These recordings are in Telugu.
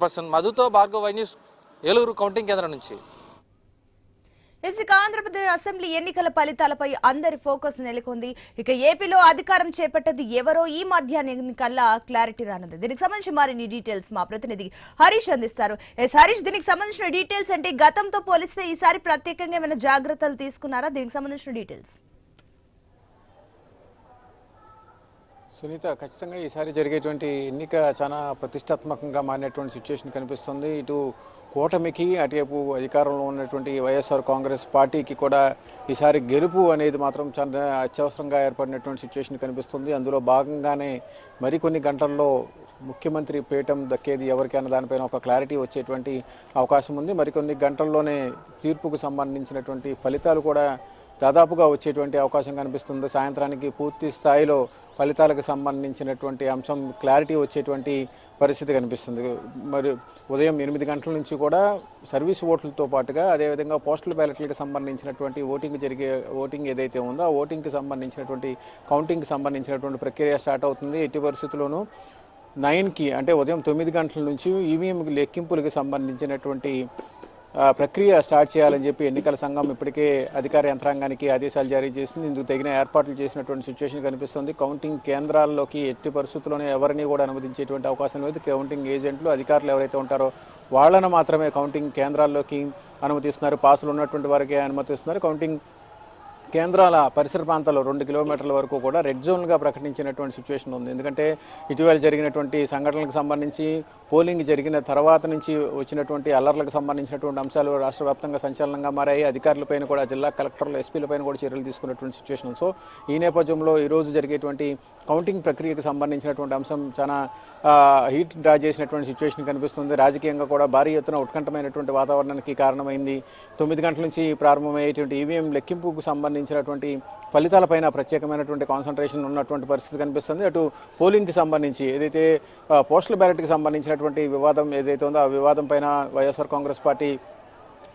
పర్సన్ మధుతో భార్గవ్ న్యూస్ ఏలూరు కౌంటింగ్ కేంద్రం నుంచి. ఇక ఆంధ్రప్రదేశ్ అసెంబ్లీ ఎన్నికల ఫలితాలపై అందరి ఫోకస్ నెలకొంది. ఇక ఏపీలో అధికారం చేపట్టది ఎవరో ఈ మధ్యాహ్నం కల్లా క్లారిటీ రానుంది. దీనికి సంబంధించి మరిన్ని డీటెయిల్స్ మా ప్రతినిధి హరీష్ అందిస్తారు. హరీష్, దీనికి సంబంధించిన డీటెయిల్స్ అంటే గతంతో పోలిస్తే ఈసారి ప్రత్యేకంగా ఏమైనా జాగ్రత్తలు తీసుకున్నారా? దీనికి సంబంధించిన డీటెయిల్స్. సునీత, ఖచ్చితంగా ఈసారి జరిగేటువంటి ఎన్నిక చాలా ప్రతిష్టాత్మకంగా మారినటువంటి సిచ్యువేషన్ కనిపిస్తుంది. ఇటు కూటమికి, అటువైపు అధికారంలో ఉన్నటువంటి వైఎస్ఆర్ కాంగ్రెస్ పార్టీకి కూడా ఈసారి గెలుపు అనేది మాత్రం చాలా అత్యవసరంగా ఏర్పడినటువంటి సిచ్యువేషన్ కనిపిస్తుంది. అందులో భాగంగానే మరికొన్ని గంటల్లో ముఖ్యమంత్రి పీఠం దక్కేది ఎవరికైనా దానిపైన ఒక క్లారిటీ వచ్చేటువంటి అవకాశం ఉంది. మరికొన్ని గంటల్లోనే తీర్పుకు సంబంధించినటువంటి ఫలితాలు కూడా దాదాపుగా వచ్చేటువంటి అవకాశం కనిపిస్తుంది. సాయంత్రానికి పూర్తి స్థాయిలో ఫలితాలకు సంబంధించినటువంటి అంశం క్లారిటీ వచ్చేటువంటి పరిస్థితి కనిపిస్తుంది. మరి ఉదయం 8 గంటల నుంచి కూడా సర్వీస్ ఓట్లతో పాటుగా అదేవిధంగా పోస్టల్ బ్యాలెట్లకు సంబంధించినటువంటి ఓటింగ్ ఏదైతే ఉందో ఆ ఓటింగ్కి సంబంధించినటువంటి కౌంటింగ్కి సంబంధించినటువంటి ప్రక్రియ స్టార్ట్ అవుతుంది. ఎట్టి పరిస్థితుల్లోనూ 9కి అంటే ఉదయం 9 గంటల నుంచి ఈవీఎం లెక్కింపులకు సంబంధించినటువంటి ప్రక్రియ స్టార్ట్ చేయాలని చెప్పి ఎన్నికల సంఘం ఇప్పటికే అధికార యంత్రాంగానికి ఆదేశాలు జారీ చేసింది. ఇందుకు తగిన ఏర్పాట్లు చేసినటువంటి సిచ్యువేషన్ కనిపిస్తుంది. కౌంటింగ్ కేంద్రాల్లోకి ఎట్టి పరిస్థితుల్లోనే ఎవరిని కూడా అనుమతించేటువంటి అవకాశం లేదు. కౌంటింగ్ ఏజెంట్లు, అధికారులు ఎవరైతే ఉంటారో వాళ్ళను మాత్రమే కౌంటింగ్ కేంద్రాల్లోకి అనుమతిస్తున్నారు. పాసులు ఉన్నటువంటి వారికే అనుమతిస్తున్నారు. కౌంటింగ్ కేంద్రాల పరిసర ప్రాంతాల్లో 2 కిలోమీటర్ల వరకు కూడా రెడ్ జోన్గా ప్రకటించినటువంటి సిచ్యువేషన్ ఉంది. ఎందుకంటే ఇటీవల జరిగినటువంటి సంఘటనలకు సంబంధించి పోలింగ్ జరిగిన తర్వాత నుంచి వచ్చినటువంటి అల్లర్లకు సంబంధించినటువంటి అంశాలు రాష్ట్ర వ్యాప్తంగా సంచలనంగా మారాయి. అధికారులపైన కూడా, జిల్లా కలెక్టర్లు, ఎస్పీలపైన కూడా చర్యలు తీసుకున్నటువంటి సిచ్యువేషన్. సో ఈ నేపథ్యంలో ఈరోజు జరిగేటువంటి కౌంటింగ్ ప్రక్రియకు సంబంధించినటువంటి అంశం చాలా హీట్ డ్రా చేసినటువంటి సిచ్యువేషన్ కనిపిస్తుంది. రాజకీయంగా కూడా భారీ ఎత్తున ఉత్కంఠమైనటువంటి వాతావరణానికి కారణమైంది. 9 గంటల నుంచి ప్రారంభమయ్యేటువంటి ఈవీఎం లెక్కింపుకు సంబంధించినటువంటి ఫలితాలపైన ప్రత్యేకమైనటువంటి కాన్సన్ట్రేషన్ ఉన్నటువంటి పరిస్థితి కనిపిస్తుంది. అటు పోలింగ్కి సంబంధించి ఏదైతే పోస్టల్ బ్యాలెట్కి సంబంధించినటువంటి వివాదం ఏదైతే ఉందో ఆ వివాదం పైన వైఎస్ఆర్ కాంగ్రెస్ పార్టీ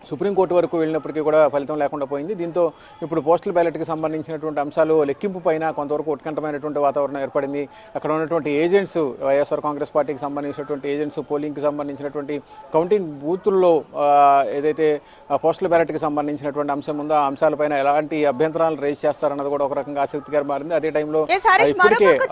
సుప్రీంకోర్టు వరకు వెళ్ళినప్పటికీ కూడా ఫలితం లేకుండా పోయింది. దీంతో ఇప్పుడు పోస్టల్ బ్యాలెట్కి సంబంధించినటువంటి అంశాలు లెక్కింపు పైన కొంతవరకు ఉత్కంఠమైనటువంటి వాతావరణం ఏర్పడింది. అక్కడ ఉన్నటువంటి ఏజెంట్స్, వైఎస్ఆర్ కాంగ్రెస్ పార్టీకి సంబంధించినటువంటి ఏజెంట్స్ పోలింగ్కి సంబంధించినటువంటి కౌంటింగ్ బూతుల్లో ఏదైతే పోస్టల్ బ్యాలెట్కి సంబంధించినటువంటి అంశం ఉందో ఆ అంశాలపైన ఎలాంటి అభ్యంతరాలు రేజ్ చేస్తారన్నది కూడా ఒక రకంగా ఆసక్తికరంగా మారింది. అదే టైంలో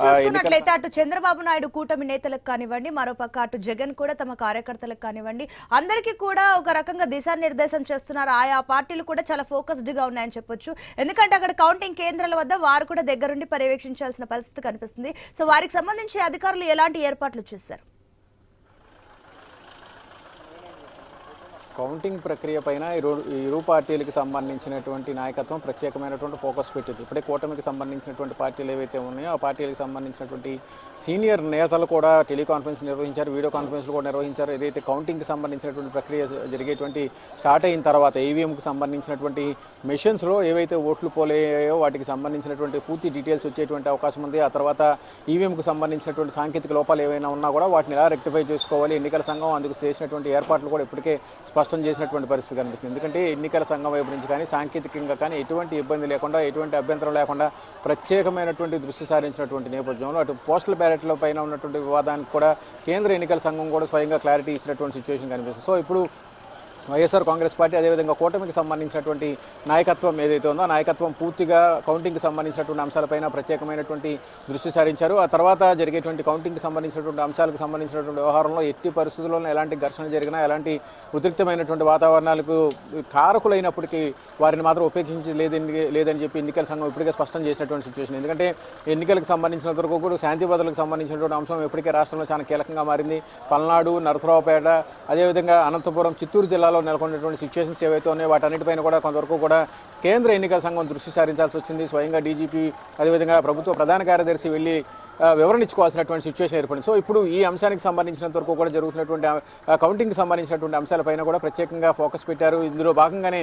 చూసుకున్నట్లయితే అటు చంద్రబాబు నాయుడు కూటమి నేతలకు కానివ్వండి, మరోపక్క అటు జగన్ కూడా తమ కార్యకర్తలకు కానివ్వండి అందరికీ కూడా ఒక రకంగా దిశానిర్దేశం చేస్తున్నారు. ఆయా పార్టీలు కూడా చాలా ఫోకస్డ్ గా ఉన్నాయని చెప్పొచ్చు. ఎందుకంటే అక్కడ కౌంటింగ్ కేంద్రాల వద్ద వారు కూడా దగ్గరుండి పర్యవేక్షించాల్సిన పరిస్థితి కనిపిస్తుంది. సో వారికి సంబంధించి అధికారులు ఎలాంటి ఏర్పాట్లు చేశారు? కౌంటింగ్ ప్రక్రియ పైన ఇరు పార్టీలకు సంబంధించినటువంటి నాయకత్వం ప్రత్యేకమైనటువంటి ఫోకస్ పెట్టింది. ఇప్పుడే కూటమికి సంబంధించినటువంటి పార్టీలు ఏవైతే ఉన్నాయో ఆ పార్టీలకు సంబంధించినటువంటి సీనియర్ నేతలు కూడా టెలికాన్ఫరెన్స్ నిర్వహించారు, వీడియో కాన్ఫరెన్స్లు కూడా నిర్వహించారు. ఏదైతే కౌంటింగ్కి సంబంధించినటువంటి ప్రక్రియ జరిగేటువంటి స్టార్ట్ అయిన తర్వాత ఈవీఎంకి సంబంధించినటువంటి మెషిన్స్లో ఏవైతే ఓట్లు పోలేయో వాటికి సంబంధించినటువంటి పూర్తి డీటెయిల్స్ వచ్చేటువంటి అవకాశం ఉంది. ఆ తర్వాత ఈవీఎంకి సంబంధించినటువంటి సాంకేతిక లోపాలు ఏవైనా ఉన్నా కూడా వాటిని ఎలా రెక్టిఫై చేసుకోవాలి, ఎన్నికల సంఘం అందుకు చేసినటువంటి ఏర్పాట్లు కూడా ఇప్పటికే స్పష్టం చేసినటువంటి పరిస్థితి కనిపిస్తుంది. ఎందుకంటే ఎన్నికల సంఘం వైపు నుంచి కానీ సాంకేతికంగా కానీ ఎటువంటి ఇబ్బంది లేకుండా, ఎటువంటి అభ్యంతరం లేకుండా ప్రత్యేకమైనటువంటి దృష్టి సారించినటువంటి నేపథ్యంలో అటు పోస్టల్ బ్యాలెట్ల పైన ఉన్నటువంటి వివాదానికి కూడా కేంద్ర ఎన్నికల సంఘం కూడా స్వయంగా క్లారిటీ ఇచ్చినటువంటి సిచ్యువేషన్ కనిపిస్తుంది. సో ఇప్పుడు వైఎస్ఆర్ కాంగ్రెస్ పార్టీ అదేవిధంగా కూటమికి సంబంధించినటువంటి నాయకత్వం ఏదైతే ఉందో ఆ నాయకత్వం పూర్తిగా కౌంటింగ్కి సంబంధించినటువంటి అంశాలపైన ప్రత్యేకమైనటువంటి దృష్టి సారించారు. ఆ తర్వాత జరిగేటువంటి కౌంటింగ్కి సంబంధించినటువంటి అంశాలకు సంబంధించినటువంటి వ్యవహారంలో ఎట్టి పరిస్థితుల్లోనూ ఎలాంటి ఘర్షణ జరిగినా, ఎలాంటి ఉద్రిక్తమైనటువంటి వాతావరణాలకు కారకులైనప్పటికీ వారిని మాత్రం ఉపేక్షించి లేదని చెప్పి ఎన్నికల సంఘం ఇప్పటికే స్పష్టం చేసినటువంటి సిచ్యువేషన్. ఎందుకంటే ఎన్నికలకు సంబంధించినంత వరకు కూడా శాంతి భద్రతలకు సంబంధించినటువంటి అంశం ఇప్పటికే రాష్ట్రంలో చాలా కీలకంగా మారింది. పల్నాడు, నరసరావుపేట, అదేవిధంగా అనంతపురం, చిత్తూరు జిల్లాలో నెలకొన్నటువంటి సిచ్యువేషన్స్ ఏవైతే ఉన్నాయో వాటన్నిటిపైన కూడా కొంతవరకు కూడా కేంద్ర ఎన్నికల సంఘం దృష్టి సారించాల్సి వచ్చింది. స్వయంగా డీజీపీ అదేవిధంగా ప్రభుత్వ ప్రధాన కార్యదర్శి వెళ్ళి వివరణ ఇచ్చుకోవాల్సినటువంటి సిచ్యువేషన్ ఏర్పడింది. సో ఇప్పుడు ఈ అంశానికి సంబంధించినంత వరకు కూడా జరుగుతున్నటువంటి కౌంటింగ్కి సంబంధించినటువంటి అంశాలపైన కూడా ప్రత్యేకంగా ఫోకస్ పెట్టారు. ఇందులో భాగంగానే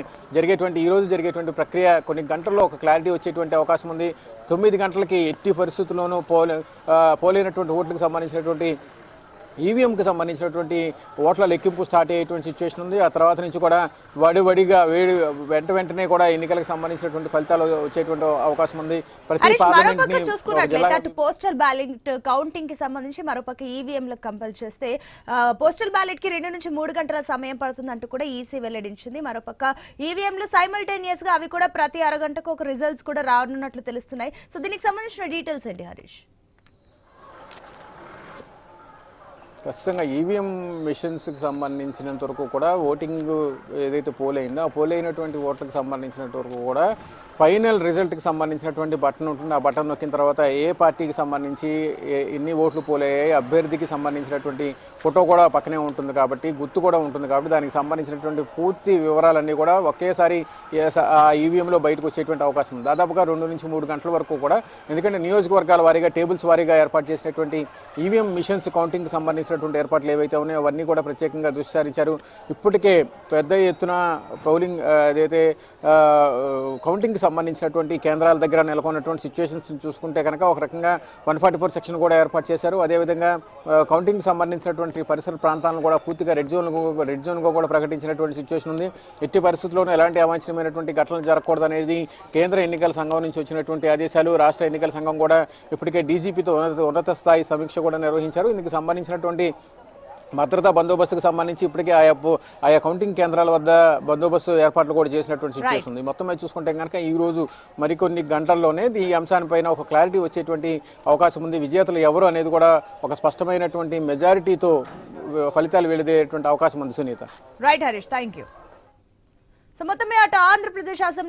ఈ రోజు జరిగేటువంటి ప్రక్రియ కొన్ని గంటల్లో ఒక క్లారిటీ వచ్చేటువంటి అవకాశం ఉంది. 9 గంటలకి ఎట్టి పరిస్థితుల్లోనూ పోలైనటువంటి ఓట్లకు సంబంధించినటువంటి ఈవీఎంకి సంబంధించినటువంటి ఓట్ల లెక్కింపు స్టార్ట్ అయ్యేటువంటి సిచ్యువేషన్ ఉంది. ఆ తర్వాత నుంచి కూడా వడివడిగా వెంటనే కూడా ఎన్నికలకు సంబంధించినటువంటి ఫలితాలు వచ్చేటువంటి అవకాశం ఉంది. మరోపక్క చూసుకున్నట్లయితే అటు పోస్టల్ బ్యాలెట్ కౌంటింగ్ కి సంబంధించి మరోపక్క ఈవీఎంలకు కంపల్ చేస్తే పోస్టల్ బ్యాలెట్ కి 2 నుంచి 3 గంటల సమయం పడుతుందంటూ కూడా ఈసీ వెల్లడించింది. మరోపక్క ఈవీఎంలు సైమల్టేనియస్ గా అవి కూడా ప్రతి అరగంటకు ఒక రిజల్ట్స్ కూడా రానున్నట్లు తెలుస్తున్నాయి. సో దీనికి సంబంధించిన డీటెయిల్స్ ఏంటి హరీష్? ఖచ్చితంగా ఈవీఎం మిషన్స్కి సంబంధించినంత వరకు కూడా ఓటింగ్ ఏదైతే పోల్ అయిందో ఆ పోల్ అయినటువంటి ఓట్లకు సంబంధించినంత వరకు కూడా ఫైనల్ రిజల్ట్కి సంబంధించినటువంటి బటన్ ఉంటుంది. ఆ బటన్ నొక్కిన తర్వాత ఏ పార్టీకి సంబంధించి ఎన్ని ఓట్లు పోల్ అయ్యాయి, అభ్యర్థికి సంబంధించినటువంటి ఫోటో కూడా పక్కనే ఉంటుంది కాబట్టి, గుర్తు కూడా ఉంటుంది కాబట్టి దానికి సంబంధించినటువంటి పూర్తి వివరాలన్నీ కూడా ఒకేసారి ఆ ఈవీఎంలో బయటకు వచ్చేటువంటి అవకాశం ఉంది. దాదాపుగా 2 నుంచి 3 గంటల వరకు కూడా, ఎందుకంటే నియోజకవర్గాల వారీగా టేబుల్స్ వారీగా ఏర్పాటు చేసినటువంటి ఈవీఎం మిషన్స్ కౌంటింగ్కి సంబంధించినటువంటి ఏర్పాట్లు ఏవైతే ఉన్నాయో అవన్నీ కూడా ప్రత్యేకంగా దృష్టి సారించారు. ఇప్పటికే పెద్ద ఎత్తున పోలింగ్ ఏదైతే కౌంటింగ్కి సంబంధించినటువంటి కేంద్రాల దగ్గర నెలకొన్నటువంటి సిచ్యువేషన్స్ చూసుకుంటే కనుక ఒక రకంగా 144 సెక్షన్ కూడా ఏర్పాటు చేశారు. అదేవిధంగా కౌంటింగ్కి సంబంధించినటువంటి పరిసర ప్రాంతాలను కూడా పూర్తిగా రెడ్ జోన్గా కూడా ప్రకటించినటువంటి సిచ్యువేషన్ ఉంది. ఎట్టి పరిస్థితుల్లోనూ ఎలాంటి అవాంఛనీయమైనటువంటి ఘటనలు జరగకూడదనేది కేంద్ర ఎన్నికల సంఘం నుంచి వచ్చినటువంటి ఆదేశాలు. రాష్ట్ర ఎన్నికల సంఘం కూడా ఇప్పటికే డీజీపీతో ఉన్నత స్థాయి సమీక్ష కూడా నిర్వహించారు. ఇందుకు సంబంధించినటువంటి భద్రతా బందోబస్తుకు సంబంధించి ఇప్పటికే ఆయా కౌంటింగ్ కేంద్రాల వద్ద బందోబస్తు ఏర్పాట్లు కూడా చేసినటువంటి సిచ్యువేషన్ ఉంది. మొత్తం మీద చూసుకుంటే కనుక ఈ రోజు మరికొన్ని గంటల్లోనే ఈ అంశానిపైన ఒక క్లారిటీ వచ్చేటువంటి అవకాశం ఉంది. విజేతలు ఎవరు అనేది కూడా ఒక స్పష్టమైనటువంటి మెజారిటీతో ఫలితాలు వెలువడేటువంటి అవకాశం ఉంది. Sunitha. Right Harish, thank you. So మొత్తం మీద అటు ఆంధ్రప్రదేశ్ అసెంబ్లీ